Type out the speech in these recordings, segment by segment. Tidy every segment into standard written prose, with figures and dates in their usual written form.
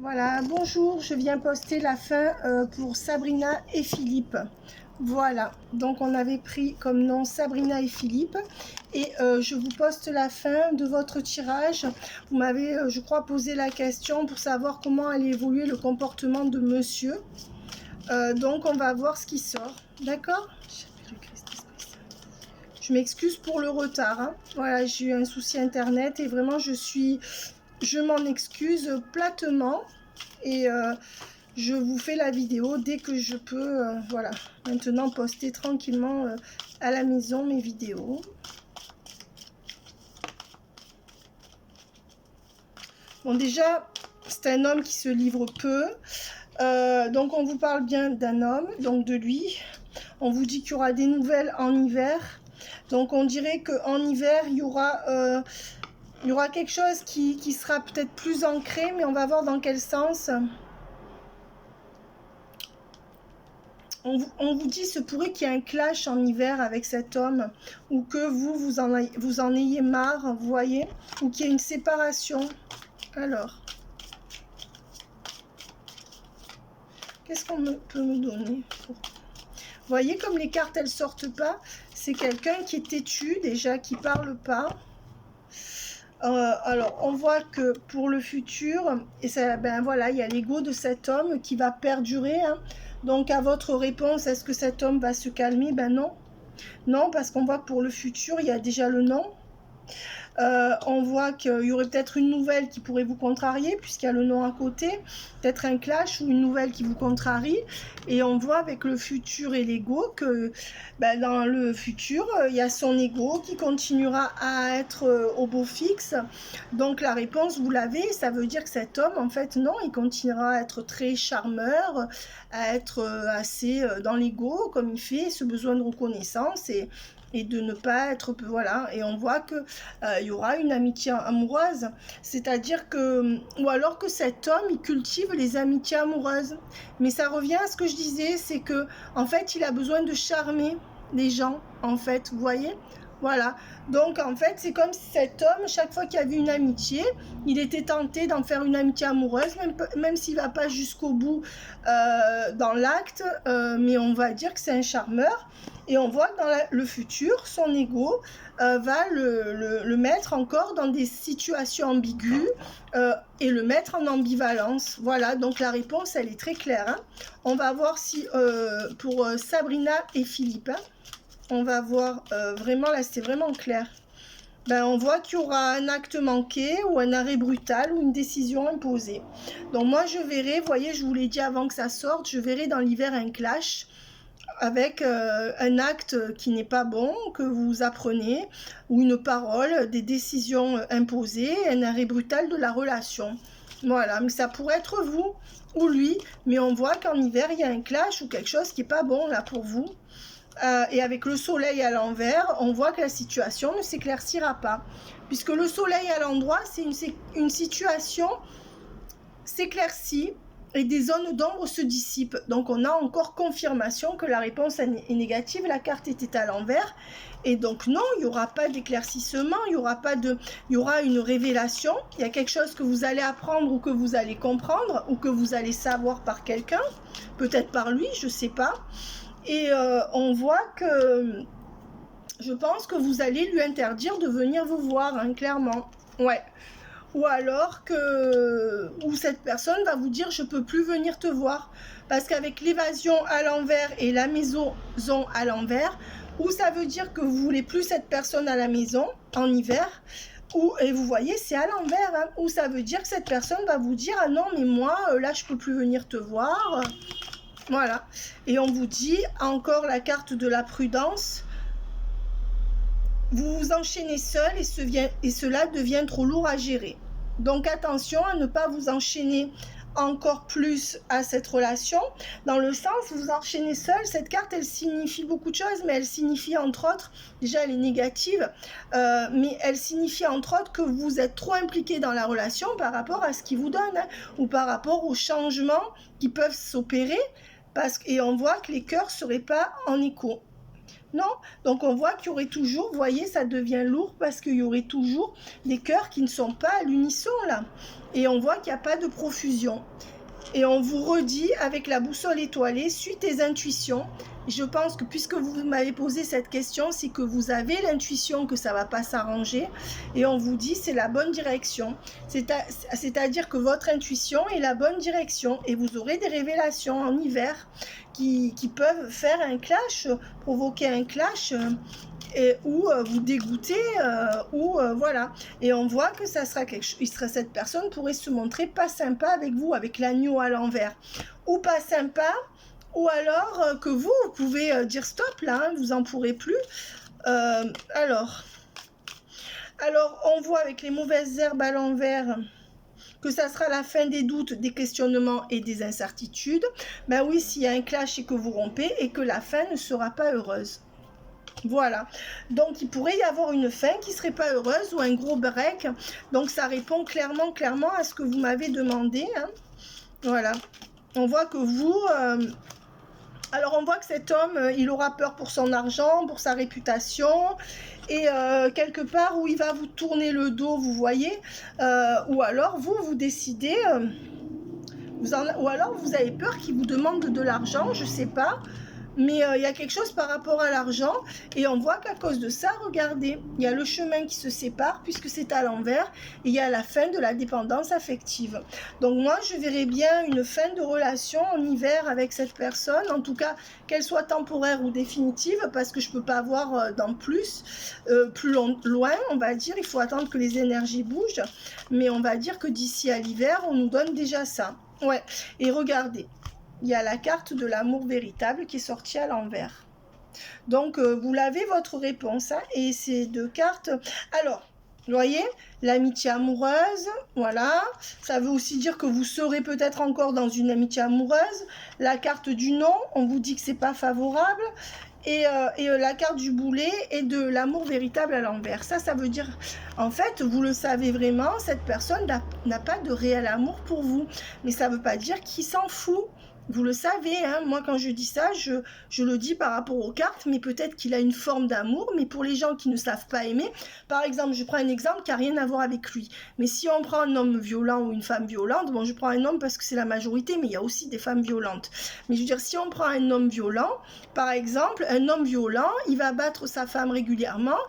Voilà, bonjour, je viens poster la fin pour Sabrina et Philippe. Voilà, donc on avait pris comme nom Sabrina et Philippe et je vous poste la fin de votre tirage. Vous m'avez, je crois, posé la question pour savoir comment allait évoluer le comportement de monsieur. Donc on va voir ce qui sort, d'accord? Je m'excuse pour le retard, hein. Voilà, j'ai eu un souci internet et vraiment je m'en excuse platement. Et je vous fais la vidéo dès que je peux. Voilà, maintenant poster tranquillement à la maison mes vidéos. Bon, déjà, c'est un homme qui se livre peu. Donc on vous parle bien d'un homme, donc de lui. On vous dit qu'il y aura des nouvelles en hiver. Donc on dirait qu'en hiver, il y aura quelque chose qui sera peut-être plus ancré, mais on va voir dans quel sens. On vous dit, se pourrait qu'il y ait un clash en hiver avec cet homme, ou que vous en ayez marre, vous voyez, ou qu'il y ait une séparation. Alors, qu'est-ce qu'on peut me donner? Vous voyez comme les cartes, elles sortent pas. C'est quelqu'un qui est têtu, déjà, qui parle pas. Alors, on voit que pour le futur, et ça, ben voilà, il y a l'ego de cet homme qui va perdurer, hein. Donc, à votre réponse, est-ce que cet homme va se calmer? Ben non. Non, parce qu'on voit que pour le futur, il y a déjà le non. On voit qu'il y aurait peut-être une nouvelle qui pourrait vous contrarier, puisqu'il y a le non à côté. Peut-être un clash ou une nouvelle qui vous contrarie. Et on voit avec le futur et l'ego que ben, dans le futur, il y a son ego qui continuera à être au beau fixe. Donc la réponse, vous l'avez, ça veut dire que cet homme, en fait, non, il continuera à être très charmeur, à être assez dans l'ego, comme il fait, ce besoin de reconnaissance et de ne pas être, voilà, et on voit que il y aura une amitié amoureuse, c'est-à-dire que, ou alors que cet homme, il cultive les amitiés amoureuses, mais ça revient à ce que je disais, c'est que, en fait, il a besoin de charmer les gens, en fait, vous voyez, voilà, donc en fait, c'est comme si cet homme, chaque fois qu'il y avait une amitié, il était tenté d'en faire une amitié amoureuse, même s'il ne va pas jusqu'au bout dans l'acte, mais on va dire que c'est un charmeur. Et on voit que dans le futur, son ego va le mettre encore dans des situations ambiguës et le mettre en ambivalence. Voilà, donc la réponse, elle est très claire, hein. On va voir si, pour Sabrina et Philippe, hein, on va voir vraiment, là c'est vraiment clair. Ben, on voit qu'il y aura un acte manqué ou un arrêt brutal ou une décision imposée. Donc moi je verrai, vous voyez, je vous l'ai dit avant que ça sorte, je verrai dans l'hiver un clash avec un acte qui n'est pas bon, que vous apprenez, ou une parole, des décisions imposées, un arrêt brutal de la relation. Voilà, mais ça pourrait être vous ou lui, mais on voit qu'en hiver, il y a un clash ou quelque chose qui n'est pas bon là pour vous. Et avec le soleil à l'envers, on voit que la situation ne s'éclaircira pas. Puisque le soleil à l'endroit, c'est une situation s'éclaircit et des zones d'ombre se dissipent. Donc on a encore confirmation que la réponse est négative, la carte était à l'envers. Et donc non, il n'y aura pas d'éclaircissement, il y aura une révélation, il y a quelque chose que vous allez apprendre ou que vous allez comprendre ou que vous allez savoir par quelqu'un, peut-être par lui, je ne sais pas. Et on voit que je pense que vous allez lui interdire de venir vous voir, hein, clairement. Ouais. Ou alors où cette personne va vous dire je peux plus venir te voir, parce qu'avec l'évasion à l'envers et la maison à l'envers, ou ça veut dire que vous voulez plus cette personne à la maison en hiver, et vous voyez c'est à l'envers, hein, ou ça veut dire que cette personne va vous dire ah non mais moi là je peux plus venir te voir. Voilà, et on vous dit encore la carte de la prudence. Vous vous enchaînez seul et cela devient trop lourd à gérer. Donc attention à ne pas vous enchaîner encore plus à cette relation. Dans le sens, vous vous enchaînez seul, cette carte, elle signifie beaucoup de choses, mais elle signifie entre autres, déjà elle est négative, mais elle signifie entre autres que vous êtes trop impliqué dans la relation par rapport à ce qu'il vous donne, hein, ou par rapport aux changements qui peuvent s'opérer, et on voit que les cœurs ne seraient pas en écho. Non, donc on voit qu'il y aurait toujours, vous voyez, ça devient lourd parce qu'il y aurait toujours des cœurs qui ne sont pas à l'unisson là. Et on voit qu'il n'y a pas de profusion. Et on vous redit avec la boussole étoilée, suis tes intuitions. Je pense que puisque vous m'avez posé cette question, c'est que vous avez l'intuition que ça ne va pas s'arranger. Et on vous dit c'est la bonne direction. C'est-à-dire que votre intuition est la bonne direction. Et vous aurez des révélations en hiver qui peuvent faire un clash, provoquer un clash. Ou vous dégoûter voilà, et on voit que ça sera quelque chose, cette personne pourrait se montrer pas sympa avec vous, avec l'agneau à l'envers, ou pas sympa, ou alors que vous pouvez dire stop là, vous en pourrez plus. Alors on voit avec les mauvaises herbes à l'envers que ça sera la fin des doutes, des questionnements et des incertitudes. Ben oui, s'il y a un clash et que vous rompez, et que la fin ne sera pas heureuse. Voilà, donc il pourrait y avoir une fin qui serait pas heureuse ou un gros break. Donc ça répond clairement à ce que vous m'avez demandé. Hein. Voilà, on voit que vous... alors on voit que cet homme, il aura peur pour son argent, pour sa réputation. Et quelque part où il va vous tourner le dos, vous voyez. Ou alors vous décidez... ou alors vous avez peur qu'il vous demande de l'argent, je sais pas. Mais il y a quelque chose par rapport à l'argent et on voit qu'à cause de ça, regardez, il y a le chemin qui se sépare puisque c'est à l'envers et il y a la fin de la dépendance affective. Donc moi, je verrais bien une fin de relation en hiver avec cette personne, en tout cas qu'elle soit temporaire ou définitive parce que je ne peux pas voir dans plus loin, on va dire, il faut attendre que les énergies bougent, mais on va dire que d'ici à l'hiver, on nous donne déjà ça. Ouais, et regardez. Il y a la carte de l'amour véritable qui est sortie à l'envers. Donc, vous l'avez votre réponse. Hein, et ces deux cartes... Alors, vous voyez, l'amitié amoureuse, voilà. Ça veut aussi dire que vous serez peut-être encore dans une amitié amoureuse. La carte du non, on vous dit que c'est pas favorable. Et la carte du boulet et de l'amour véritable à l'envers. Ça veut dire, en fait, vous le savez vraiment, cette personne n'a pas de réel amour pour vous. Mais ça ne veut pas dire qu'il s'en fout. Vous le savez, hein, moi quand je dis ça, je le dis par rapport aux cartes, mais peut-être qu'il a une forme d'amour, mais pour les gens qui ne savent pas aimer, par exemple, je prends un exemple qui n'a rien à voir avec lui, mais si on prend un homme violent ou une femme violente, bon je prends un homme parce que c'est la majorité, mais il y a aussi des femmes violentes, mais je veux dire, si on prend un homme violent, par exemple, un homme violent, il va battre sa femme régulièrement,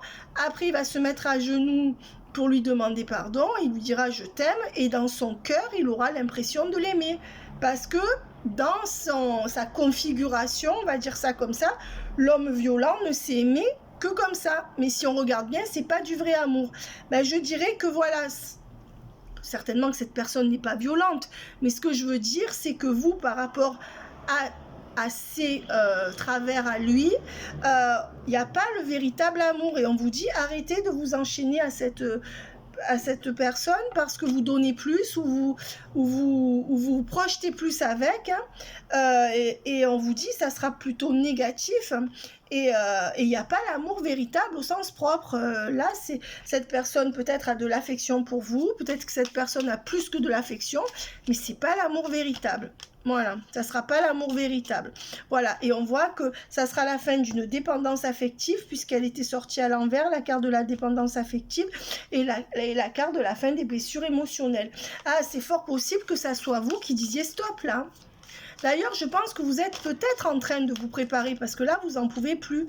après il va se mettre à genoux pour lui demander pardon, il lui dira je t'aime, et dans son cœur, il aura l'impression de l'aimer, parce que dans sa configuration, on va dire ça comme ça, l'homme violent ne s'est aimé que comme ça. Mais si on regarde bien, c'est pas du vrai amour. Ben, je dirais que voilà, certainement que cette personne n'est pas violente, mais ce que je veux dire, c'est que vous, par rapport à ses travers à lui, il n'y a pas le véritable amour. Et on vous dit, arrêtez de vous enchaîner à cette personne parce que vous donnez plus ou vous projetez plus avec, hein, et on vous dit ça sera plutôt négatif et il n'y a pas l'amour véritable au sens propre. Là, cette personne peut-être a de l'affection pour vous, peut-être que cette personne a plus que de l'affection, mais c'est pas l'amour véritable. Voilà, ça sera pas l'amour véritable. Voilà, et on voit que ça sera la fin d'une dépendance affective puisqu'elle était sortie à l'envers, la carte de la dépendance affective et la carte de la fin des blessures émotionnelles. Ah, c'est fort possible que ça soit vous qui disiez stop là. D'ailleurs, je pense que vous êtes peut-être en train de vous préparer parce que là, vous n'en pouvez plus.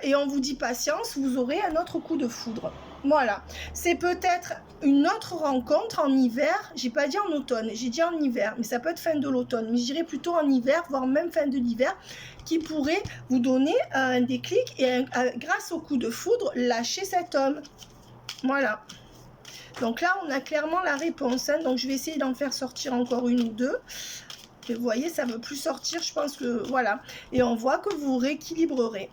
Et on vous dit patience, vous aurez un autre coup de foudre. Voilà. C'est peut-être une autre rencontre en hiver. J'ai pas dit en automne, j'ai dit en hiver. Mais ça peut être fin de l'automne. Mais je dirais plutôt en hiver, voire même fin de l'hiver, qui pourrait vous donner un déclic et grâce au coup de foudre, lâcher cet homme. Voilà. Donc là, on a clairement la réponse. Hein. Donc je vais essayer d'en faire sortir encore une ou deux. Et vous voyez, ça ne veut plus sortir, je pense que... Voilà. Et on voit que vous rééquilibrerez.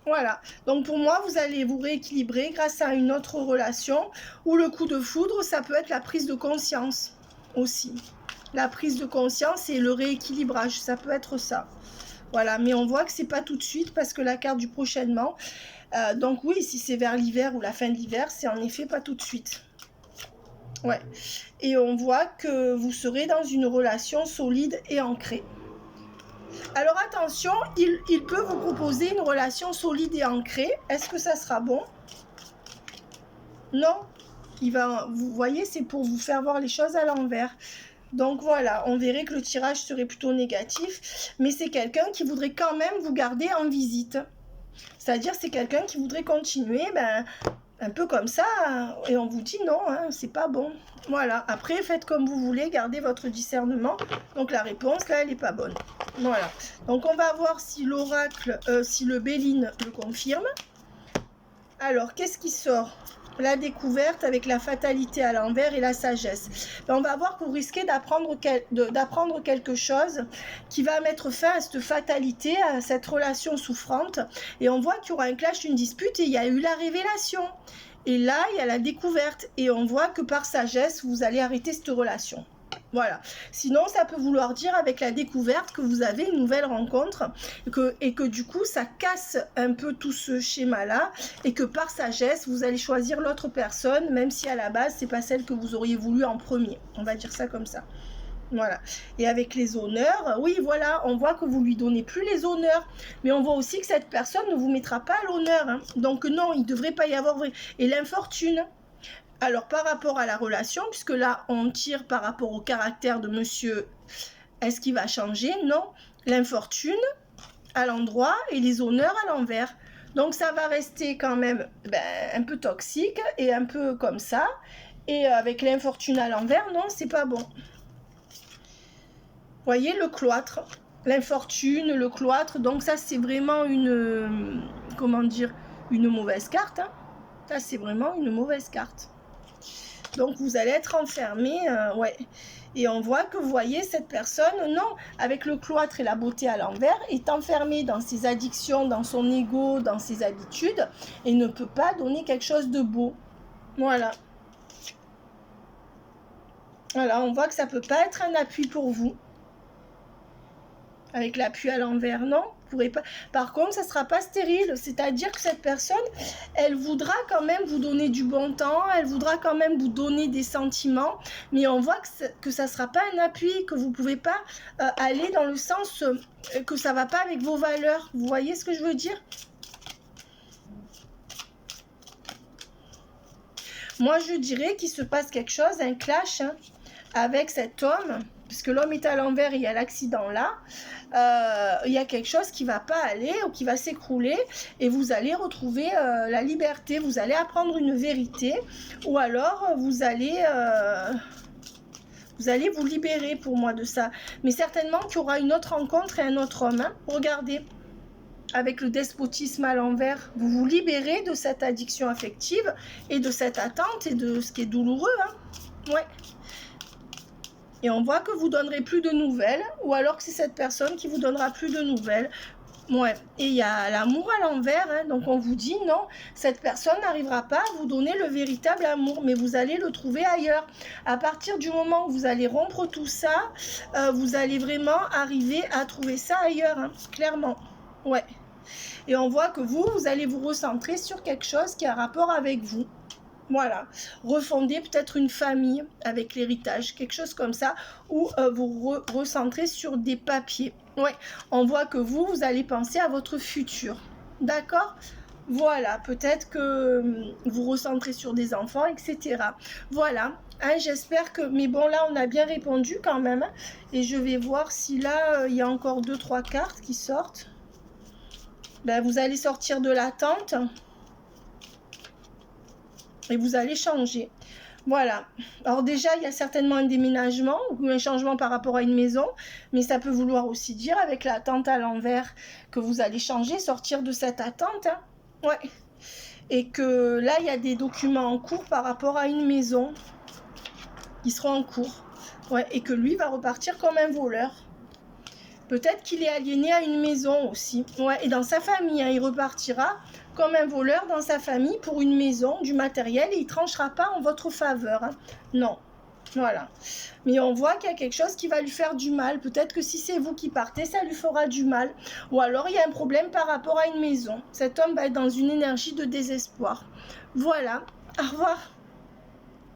Voilà. Donc pour moi, vous allez vous rééquilibrer grâce à une autre relation. Ou le coup de foudre, ça peut être la prise de conscience aussi. La prise de conscience et le rééquilibrage, ça peut être ça. Voilà, mais on voit que c'est pas tout de suite parce que la carte du prochainement... donc oui, si c'est vers l'hiver ou la fin de l'hiver, c'est en effet pas tout de suite. Ouais. Et on voit que vous serez dans une relation solide et ancrée. Alors attention, il peut vous proposer une relation solide et ancrée. Est-ce que ça sera bon? Non. Vous voyez, c'est pour vous faire voir les choses à l'envers. Donc voilà, on verrait que le tirage serait plutôt négatif, mais c'est quelqu'un qui voudrait quand même vous garder en visite. C'est-à-dire c'est quelqu'un qui voudrait continuer, un peu comme ça, et on vous dit non, hein, c'est pas bon. Voilà, après faites comme vous voulez, gardez votre discernement. Donc la réponse là, elle n'est pas bonne. Voilà, donc on va voir si l'oracle, si le Béline le confirme. Alors, qu'est-ce qui sort? La découverte avec la fatalité à l'envers et la sagesse. On va voir que vous risquez d'apprendre quelque chose qui va mettre fin à cette fatalité, à cette relation souffrante. Et on voit qu'il y aura un clash, une dispute, et il y a eu la révélation. Et là, il y a la découverte. Et on voit que par sagesse, vous allez arrêter cette relation. Voilà. Sinon, ça peut vouloir dire avec la découverte que vous avez une nouvelle rencontre et que du coup, ça casse un peu tout ce schéma-là et que par sagesse, vous allez choisir l'autre personne, même si à la base, c'est pas celle que vous auriez voulu en premier. On va dire ça comme ça. Voilà. Et avec les honneurs, oui, voilà, on voit que vous lui donnez plus les honneurs, mais on voit aussi que cette personne ne vous mettra pas à l'honneur. Hein. Donc non, il ne devrait pas y avoir... Et l'infortune. Alors, par rapport à la relation, puisque là, on tire par rapport au caractère de monsieur, est-ce qu'il va changer? Non. L'infortune à l'endroit et les honneurs à l'envers. Donc, ça va rester quand même un peu toxique et un peu comme ça. Et avec l'infortune à l'envers, non, c'est pas bon. Voyez, le cloître, l'infortune, le cloître. Donc, ça, c'est vraiment une... comment dire? Une mauvaise carte. Hein. Ça, c'est vraiment une mauvaise carte. Donc, vous allez être enfermé, ouais. Et on voit que, vous voyez, cette personne, non, avec le cloître et la beauté à l'envers, est enfermée dans ses addictions, dans son ego, dans ses habitudes, et ne peut pas donner quelque chose de beau. Voilà. Voilà, on voit que ça ne peut pas être un appui pour vous. Avec l'appui à l'envers, non, vous pourrez pas. Par contre, ça ne sera pas stérile, c'est-à-dire que cette personne, elle voudra quand même vous donner du bon temps, elle voudra quand même vous donner des sentiments, mais on voit que ça ne sera pas un appui, que vous ne pouvez pas aller dans le sens que ça ne va pas avec vos valeurs. Vous voyez ce que je veux dire? Moi, je dirais qu'il se passe quelque chose, un clash avec cet homme, puisque l'homme est à l'envers et il y a l'accident là. Il y a quelque chose qui ne va pas aller ou qui va s'écrouler et vous allez retrouver la liberté, vous allez apprendre une vérité ou alors vous allez vous libérer pour moi de ça. Mais certainement qu'il y aura une autre rencontre et un autre homme. Hein. Regardez, avec le despotisme à l'envers, vous vous libérez de cette addiction affective et de cette attente et de ce qui est douloureux. Hein. Ouais. Et on voit que vous ne donnerez plus de nouvelles, ou alors que c'est cette personne qui vous donnera plus de nouvelles. Ouais. Et il y a l'amour à l'envers, hein. Donc on vous dit non, cette personne n'arrivera pas à vous donner le véritable amour, mais vous allez le trouver ailleurs. À partir du moment où vous allez rompre tout ça, vous allez vraiment arriver à trouver ça ailleurs, hein, clairement. Ouais. Et on voit que vous allez vous recentrer sur quelque chose qui a rapport avec vous. Voilà, refonder peut-être une famille avec l'héritage, quelque chose comme ça, ou vous recentrez sur des papiers. Ouais, on voit que vous allez penser à votre futur. D'accord? Voilà, peut-être que vous recentrez sur des enfants, etc. Voilà, hein, j'espère que... Mais bon, là, on a bien répondu quand même. Et je vais voir si là, il y a encore 2-3 cartes qui sortent. Ben, vous allez sortir de l'attente. Et vous allez changer. Voilà. Alors déjà, il y a certainement un déménagement ou un changement par rapport à une maison. Mais ça peut vouloir aussi dire, avec l'attente à l'envers, que vous allez changer, sortir de cette attente. Hein. Ouais. Et que là, il y a des documents en cours par rapport à une maison. Qui seront en cours. Ouais. Et que lui va repartir comme un voleur. Peut-être qu'il est aliéné à une maison aussi. Ouais. Et dans sa famille, hein, il repartira comme un voleur dans sa famille pour une maison, du matériel, et il ne tranchera pas en votre faveur. Hein. Non. Voilà. Mais on voit qu'il y a quelque chose qui va lui faire du mal. Peut-être que si c'est vous qui partez, ça lui fera du mal. Ou alors, il y a un problème par rapport à une maison. Cet homme va être dans une énergie de désespoir. Voilà. Au revoir.